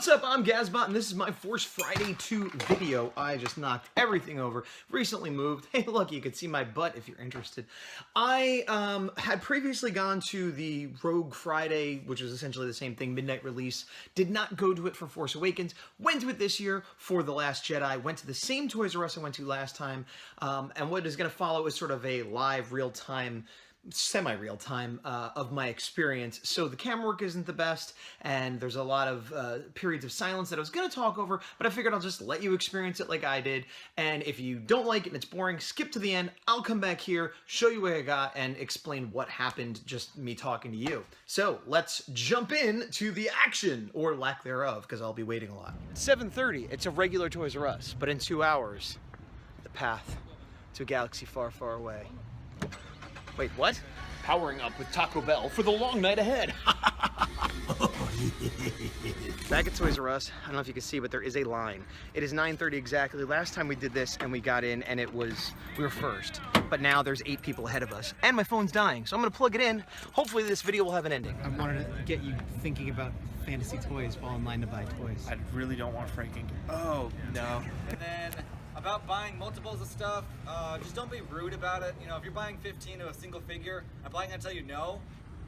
What's up? I'm Gazbot, and this is my Force Friday 2 video. I just knocked everything over. Recently moved. Hey, look, you can see my butt if you're interested. I had previously gone to the Rogue Friday, which was essentially the same thing, midnight release. Did not go to it for Force Awakens. Went to it this year for The Last Jedi. Went to the same Toys R Us I went to last time. And what is going to follow is sort of a live, real-time, semi-real-time of my experience. So the camera work isn't the best, and there's a lot of periods of silence that I was going to talk over, but I figured I'll just let you experience it like I did. And if you don't like it and it's boring, skip to the end. I'll come back here, show you what I got, and explain what happened, just me talking to you. So let's jump in to the action, or lack thereof, because I'll be waiting a lot. 7:30, it's a regular Toys R Us, but in 2 hours, the path to a galaxy far, far away. Wait, what? Powering up with Taco Bell for the long night ahead. Back at Toys R Us, I don't know if you can see, but there is a line. It is 9:30 exactly. Last time we did this and we got in and we were first. But now there's 8 people ahead of us. And my phone's dying, so I'm gonna plug it in. Hopefully this video will have an ending. I wanted to get you thinking about fantasy toys while in line to buy toys. I really don't want freaking. Oh, no. And then about buying multiples of stuff, just don't be rude about it. You know, if you're buying 15 of a single figure, I'm probably gonna tell you no.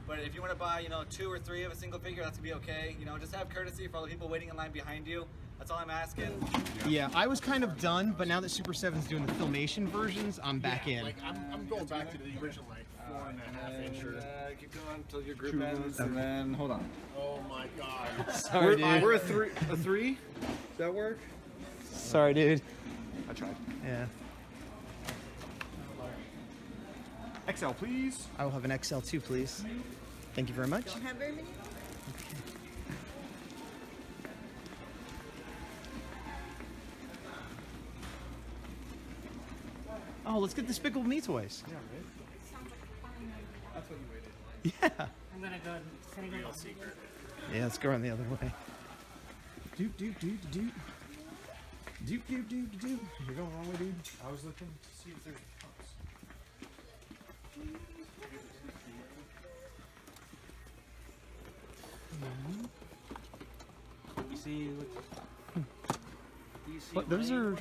But if you want to buy, you know, 2 or 3 of a single figure, that's gonna be okay. You know, just have courtesy for all the people waiting in line behind you. That's all I'm asking. Yeah, I was kind of done, but now that Super 7's doing the Filmation versions, I'm back in. Like I'm going back to the original like 4.5 incher. Keep going until your group ends, and then hold on. Oh my god. Sorry, dude. We're a three. Does that work? Sorry, dude. I tried. Yeah. XL, please. I will have an XL2, please. Thank you very much. Don't have very many? Oh, let's get Despicable Me toys. Yeah, right? That's what you waited. Yeah. I'm gonna go Real secret. Yeah, let's go around the other way. Doot, doot, doot, doot. Doot, doot, doot, doot. You're going the wrong way, dude. I was looking to see if there's pumps. You see what? Do you see What, those are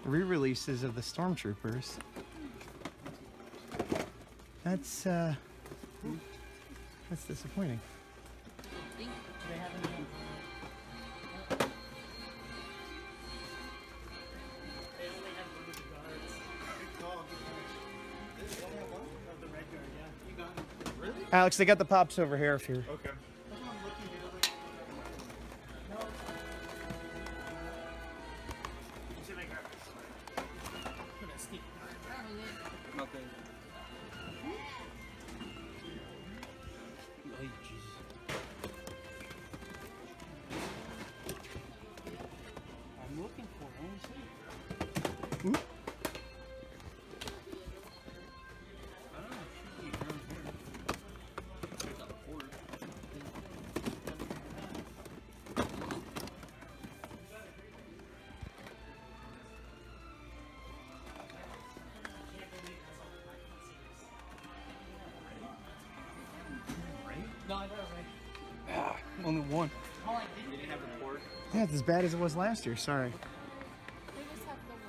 re-releases of the Stormtroopers. That's disappointing. Alex, they got the pops over here if you're... Okay. Nothing. Oh, Jesus. I'm looking for one. No, I know, right? Only one. Did you have the port? Yeah, it's as bad as it was last year. Sorry. They just have the one.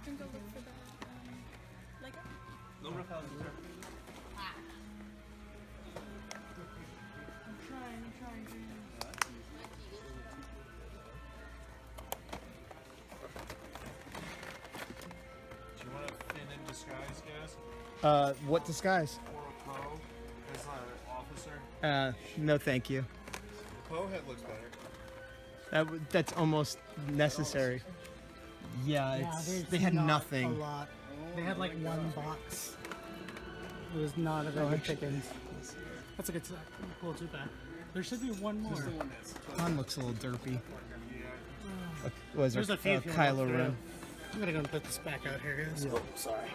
Can go look for the Lego? No rough houses there. I'm trying. Do you want to Finn in disguise, guys? What disguise? Or a Poe as an officer? No thank you. The Poe head looks better. That's almost necessary. Yeah, they had nothing. A lot. They had like one box. It was not a very good pickings. That's a good cool 2-pack. There should be one more. Han looks a little derpy. Was There's there a few if you want Kylo to Ren? I'm gonna go and put this back out here, guys. Oh, sorry.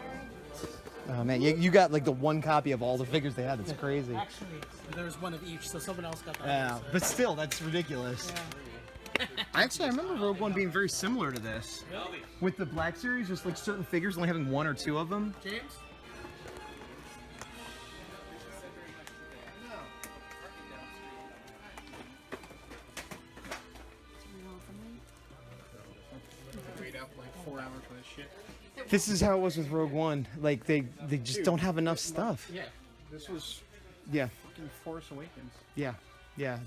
Oh man, you got like the one copy of all the figures they had. That's crazy. Actually, there's one of each, so someone else got that. Yeah, one, so- but still, that's ridiculous. Yeah. Actually, I remember Rogue One being very similar to this. With the Black Series, just like certain figures only having one or two of them. James? Wait up like 4 hours for this shit. This is how it was with Rogue One. Like they just don't have enough stuff. Yeah, this was Yeah, fucking Force Awakens. yeah, yeah.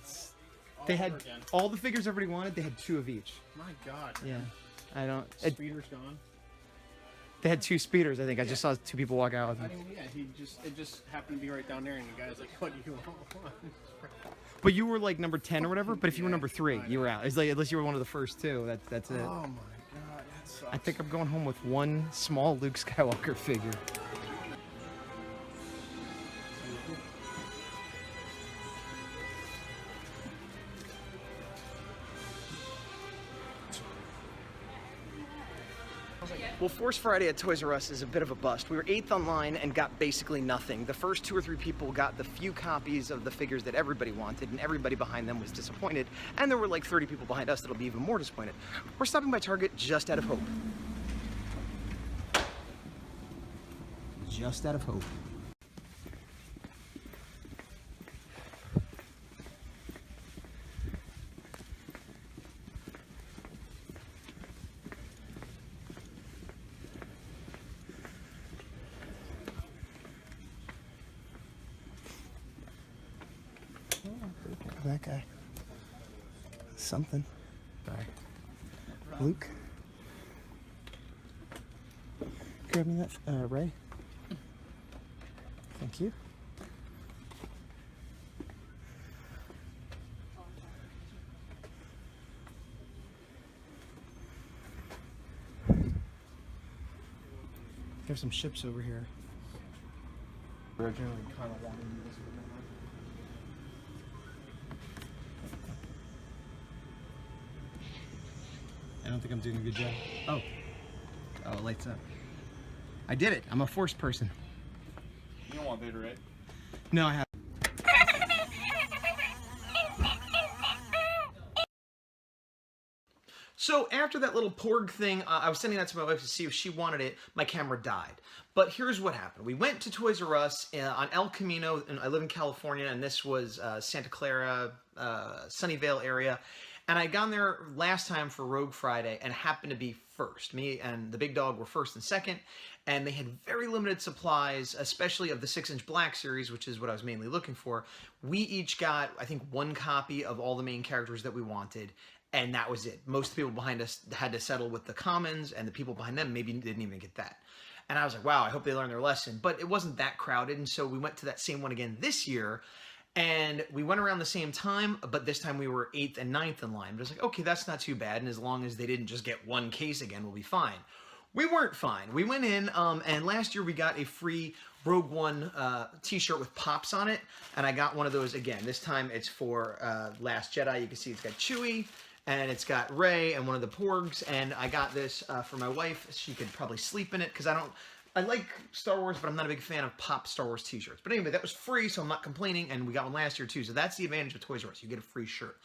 They had over again. all the figures everybody wanted. They had two of each. My God. Yeah, I don't. Speeder's gone. They had two speeders. I think I just saw two people walk out with I them. mean, yeah, it just happened to be right down there, and the guy's like, "What do you want?" But you were like number 10 or whatever. But if you were number 3, you were out. It's like unless you were one of the first two. That's it. Oh my God, that sucks. I think I'm going home with one small Luke Skywalker figure. Well, Force Friday at Toys R Us is a bit of a bust. We were 8th online and got basically nothing. The first 2 or 3 people got the few copies of the figures that everybody wanted, and everybody behind them was disappointed. And there were like 30 people behind us that'll be even more disappointed. We're stopping by Target just out of hope. Just out of hope. That guy. Something. Sorry. Luke. Grab me that, Ray. Thank you. There's some ships over here. Originally kind of wanted to do this. I don't think I'm doing a good job. Oh. Oh, it lights up. I did it. I'm a Force person. You don't want Vader, right? No, I have. So after that little Porg thing, I was sending that to my wife to see if she wanted it. My camera died. But here's what happened. We went to Toys R Us on El Camino, and I live in California, and this was Santa Clara, Sunnyvale area. And I gone there last time for Rogue Friday and happened to be first. Me and the big dog were first and second, and they had very limited supplies, especially of the 6-inch Black Series, which is what I was mainly looking for. We each got, I think, 1 copy of all the main characters that we wanted, and that was it. Most people behind us had to settle with the commons, and the people behind them maybe didn't even get that. And I was like, wow, I hope they learned their lesson. But it wasn't that crowded, and so we went to that same one again this year, and we went around the same time, but this time we were 8th and 9th in line. But it's like, okay, that's not too bad, and as long as they didn't just get 1 case again, we'll be fine. We weren't fine. We went in, and last year we got a free Rogue One t-shirt with pops on it, and I got one of those again. This time it's for Last Jedi. You can see it's got Chewie, and it's got Rey and one of the Porgs, and I got this for my wife. She could probably sleep in it, because I like Star Wars, but I'm not a big fan of pop Star Wars t-shirts. But anyway, that was free, so I'm not complaining, and we got one last year too. So that's the advantage of Toys R Us. You get a free shirt.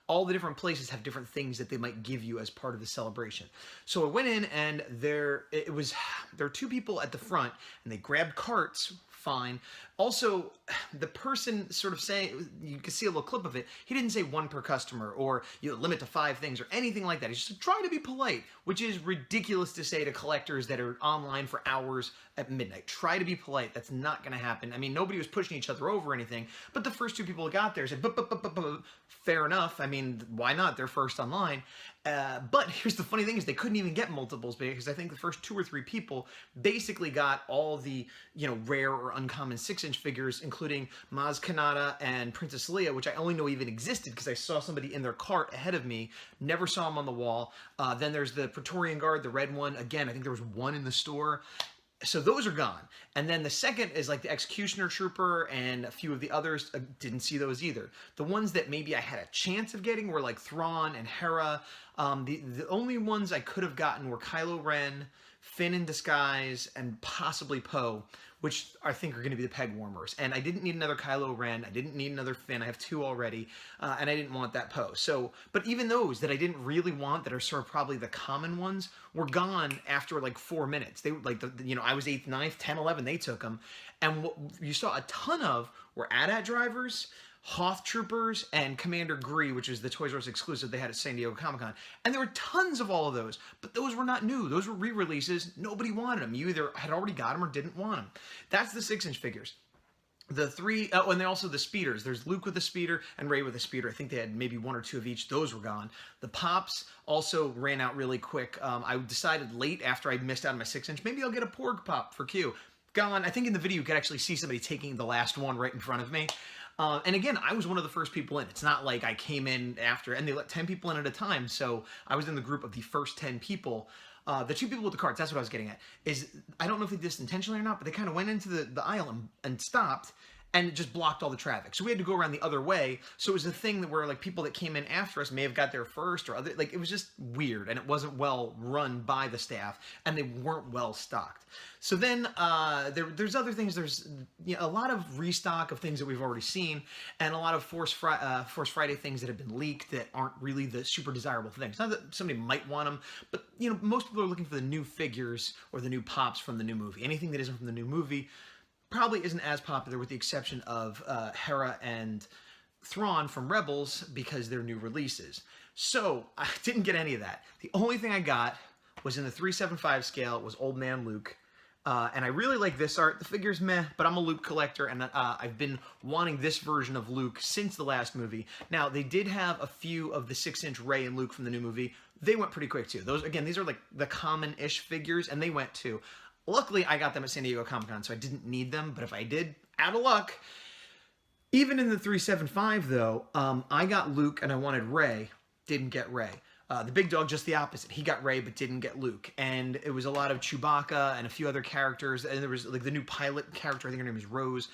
All the different places have different things that they might give you as part of the celebration. So I went in, and there were 2 people at the front, and they grabbed carts. Fine. Also, the person sort of saying, you can see a little clip of it, he didn't say 1 per customer or limit to 5 things or anything like that. He just tried to be polite, which is ridiculous to say to collectors that are online for hours at midnight. Try to be polite. That's not going to happen. I mean, nobody was pushing each other over or anything, but the first 2 people who got there said, fair enough. I mean, why not? They're first online. But here's the funny thing is they couldn't even get multiples because I think the first 2 or 3 people basically got all the, rare or uncommon 6-inch figures, including Maz Kanata and Princess Leia, which I only know even existed because I saw somebody in their cart ahead of me, never saw them on the wall. Then there's the Praetorian Guard, the red one. Again, I think there was 1 in the store. So those are gone. And then the second is like the Executioner Trooper and a few of the others. Didn't see those either. The ones that maybe I had a chance of getting were like Thrawn and Hera, The only ones I could have gotten were Kylo Ren, Finn in Disguise, and possibly Poe, which I think are going to be the peg warmers. And I didn't need another Kylo Ren. I didn't need another Finn. I have 2 already, and I didn't want that Poe. So, but even those that I didn't really want, that are sort of probably the common ones, were gone after like 4 minutes. They like I was 8th, 9th, 10, 11. They took them, and what you saw a ton of were AT-AT drivers, Hoth Troopers, and Commander Gree, which is the Toys R Us exclusive they had at San Diego Comic-Con. And there were tons of all of those, but those were not new. Those were re-releases. Nobody wanted them. You either had already got them or didn't want them. That's the 6-inch figures. The 3, and then also the speeders. There's Luke with a speeder and Rey with a speeder. I think they had maybe 1 or 2 of each. Those were gone. The pops also ran out really quick. I decided late after I missed out on my 6-inch, maybe I'll get a Porg pop for Q. Gone. I think in the video you could actually see somebody taking the last one right in front of me. And again, I was one of the first people in. It's not like I came in after, and they let 10 people in at a time, so I was in the group of the first 10 people. The 2 people with the carts, that's what I was getting at, is I don't know if they did this intentionally or not, but they kind of went into the aisle and stopped, and it just blocked all the traffic. So we had to go around the other way. So it was a thing that where like people that came in after us may have got there first, or other, like it was just weird, and it wasn't well run by the staff, and they weren't well stocked. So then there's other things. There's a lot of restock of things that we've already seen, and a lot of Force Friday things that have been leaked that aren't really the super desirable things. Not that somebody might want them, but most people are looking for the new figures or the new pops from the new movie. Anything that isn't from the new movie probably isn't as popular, with the exception of Hera and Thrawn from Rebels, because they're new releases. So I didn't get any of that. The only thing I got was in the 375 scale, was Old Man Luke. And I really like this art. The figure's meh, but I'm a Luke collector, and I've been wanting this version of Luke since the last movie. Now, they did have a few of the 6-inch Rey and Luke from the new movie. They went pretty quick, too. Those, again, these are like the common-ish figures, and they went, too. Luckily, I got them at San Diego Comic-Con, so I didn't need them, but if I did, out of luck. Even in the 375, though, I got Luke and I wanted Rey. Didn't get Rey. The big dog, just the opposite. He got Rey, but didn't get Luke. And it was a lot of Chewbacca and a few other characters, and there was like the new pilot character, I think her name is Rose.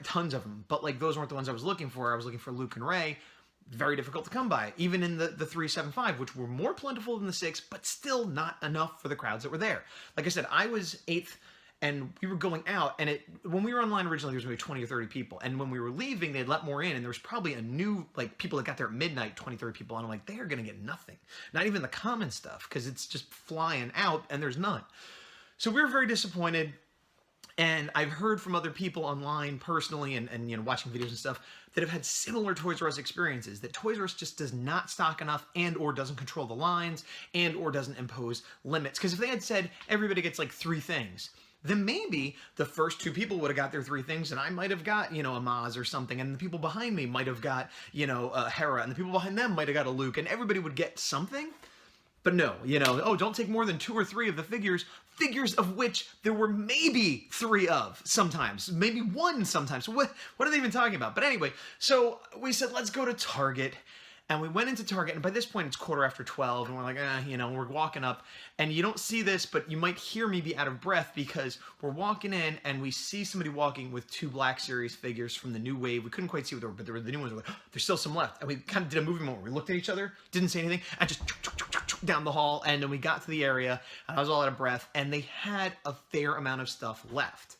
Tons of them, but like those weren't the ones I was looking for. I was looking for Luke and Rey. Very difficult to come by, even in the 375, which were more plentiful than the 6, but still not enough for the crowds that were there. Like I said, I was 8th, and we were going out, and when we were online originally, there was maybe 20 or 30 people, and when we were leaving, they'd let more in, and there was probably a new, like, people that got there at midnight, 20, 30 people, and I'm like, they are going to get nothing. Not even the common stuff, because it's just flying out, and there's none. So we were very disappointed. And I've heard from other people online personally and watching videos and stuff that have had similar Toys R Us experiences, that Toys R Us just does not stock enough and or doesn't control the lines and or doesn't impose limits. Because if they had said everybody gets like 3 things, then maybe the first 2 people would have got their 3 things, and I might have got, a Maz or something, and the people behind me might have got, Hera, and the people behind them might have got a Luke, and everybody would get something. But no, don't take more than 2 or 3 of the figures of which there were maybe 3 of sometimes, maybe 1 sometimes. So what are they even talking about? But anyway, so we said, let's go to Target. And we went into Target, and by this point it's 12:15, and we're like, we're walking up, and you don't see this, but you might hear me be out of breath because we're walking in, and we see somebody walking with 2 Black Series figures from the new wave. We couldn't quite see what they were, but they were the new ones. We're like, there's still some left. And we kind of did a movie moment. We looked at each other, didn't say anything, and just down the hall, and then we got to the area, and I was all out of breath, and they had a fair amount of stuff left.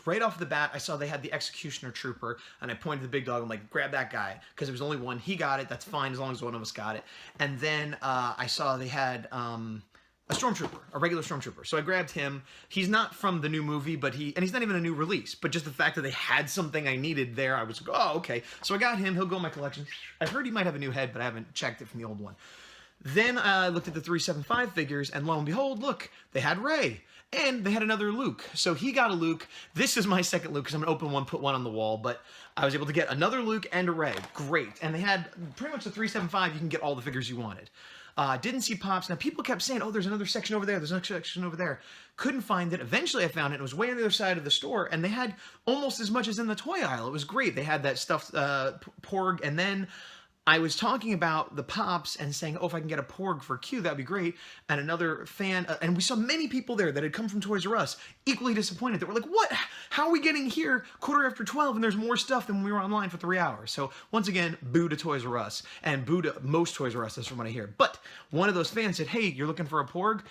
Right off the bat, I saw they had the Executioner Trooper, and I pointed to the big dog. I'm like, grab that guy, because there was only one. He got it. That's fine as long as one of us got it. And then I saw they had a Stormtrooper, a regular Stormtrooper. So I grabbed him. He's not from the new movie, but he's not even a new release. But just the fact that they had something I needed there, I was like, oh, okay. So I got him. He'll go in my collection. I've heard he might have a new head, but I haven't checked it from the old one. Then I looked at the 375 figures, and lo and behold, look, they had Rey. And they had another Luke. So he got a Luke. This is my second Luke, because I'm going to open one, put one on the wall. But I was able to get another Luke and a Rey. Great. And they had pretty much the 375. You can get all the figures you wanted. Didn't see pops. Now, people kept saying, oh, there's another section over there. There's another section over there. Couldn't find it. Eventually, I found it. It was way on the other side of the store. And they had almost as much as in the toy aisle. It was great. They had that stuffed Porg. And then I was talking about the Pops and saying, oh, if I can get a Porg for Q, that'd be great. And another fan, and we saw many people there that had come from Toys R Us, equally disappointed. That were like, what? How are we getting here 12:15 and there's more stuff than when we were online for 3 hours? So once again, boo to Toys R Us, and boo to most Toys R Us, from what I hear. But one of those fans said, hey, you're looking for a Porg?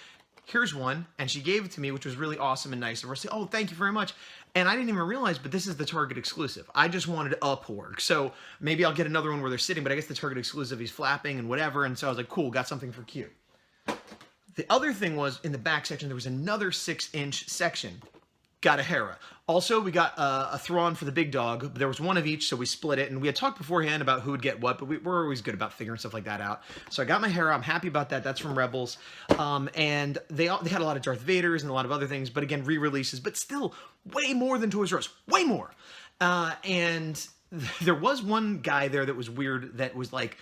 Here's one, and she gave it to me, which was really awesome and nice. And we're saying, oh, thank you very much. And I didn't even realize, but this is the Target exclusive. I just wanted a Porg. So maybe I'll get another one where they're sitting, but I guess the Target exclusive, he's flapping and whatever. And so I was like, cool, got something for Q. The other thing was, in the back section, there was another 6-inch section. Got a Hera. Also, we got a Thrawn for the big dog. There was one of each, so we split it. And we had talked beforehand about who would get what, but we're always good about figuring stuff like that out. So I got my Hera. I'm happy about that. That's from Rebels. And they had a lot of Darth Vaders and a lot of other things, but again, re-releases. But still, way more than Toys R Us. Way more. And there was one guy there that was weird that was like,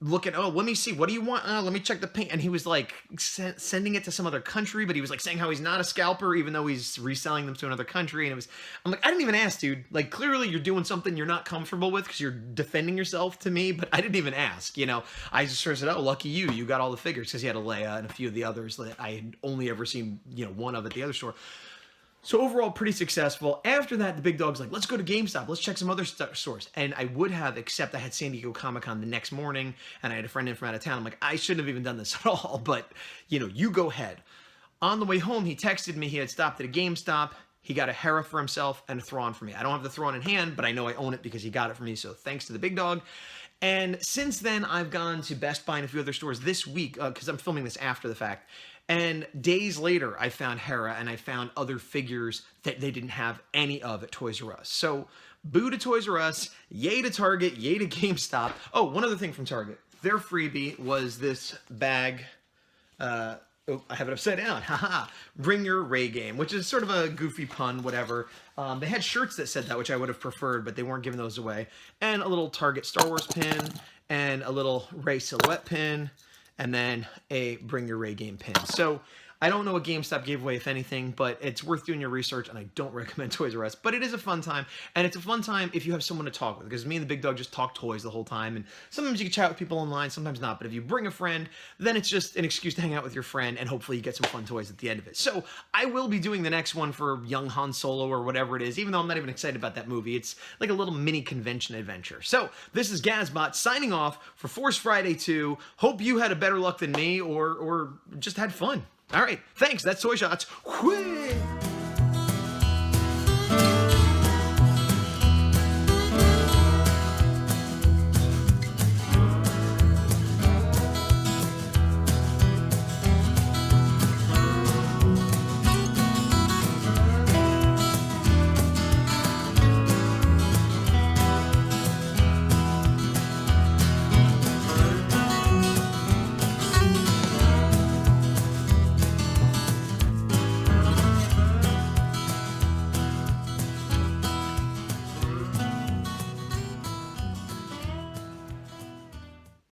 looking, oh, let me see, what do you want? Let me check the paint. And he was like sending it to some other country, but he was like saying how he's not a scalper, even though he's reselling them to another country. And I'm like, I didn't even ask, dude. Like, clearly you're doing something you're not comfortable with because you're defending yourself to me, but I didn't even ask, you know. I just sort of said, oh, lucky you got all the figures, because he had a Leia and a few of the others that I had only ever seen, you know, one of at the other store. So overall, pretty successful. After that, the big dog's like, let's go to GameStop. Let's check some other stores. And I would have, except I had San Diego Comic-Con the next morning, and I had a friend in from out of town. I'm like, I shouldn't have even done this at all, but, you know, you go ahead. On the way home, he texted me. He had stopped at a GameStop. He got a Hera for himself and a Thrawn for me. I don't have the Thrawn in hand, but I know I own it because he got it for me, so thanks to the big dog. And since then, I've gone to Best Buy and a few other stores this week, because I'm filming this after the fact. And days later, I found Hera, and I found other figures that they didn't have any of at Toys R Us. So, boo to Toys R Us, yay to Target, yay to GameStop. Oh, one other thing from Target. Their freebie was this bag. Oh, I have it upside down. Haha. Bring your Ray game, which is sort of a goofy pun, whatever. They had shirts that said that, which I would have preferred, but they weren't giving those away. And a little Target Star Wars pin, and a little Ray silhouette pin, and then a Bring Your Ray game pin. So I don't know what GameStop gave away, if anything, but it's worth doing your research, and I don't recommend Toys R Us. But it is a fun time, and it's a fun time if you have someone to talk with, because me and the big dog just talk toys the whole time, and sometimes you can chat with people online, sometimes not, but if you bring a friend, then it's just an excuse to hang out with your friend, and hopefully you get some fun toys at the end of it. So I will be doing the next one for young Han Solo or whatever it is, even though I'm not even excited about that movie. It's like a little mini convention adventure. So this is Gazbot signing off for Force Friday 2. Hope you had a better luck than me, or just had fun. All right, thanks. That's Toy Shots. Whee!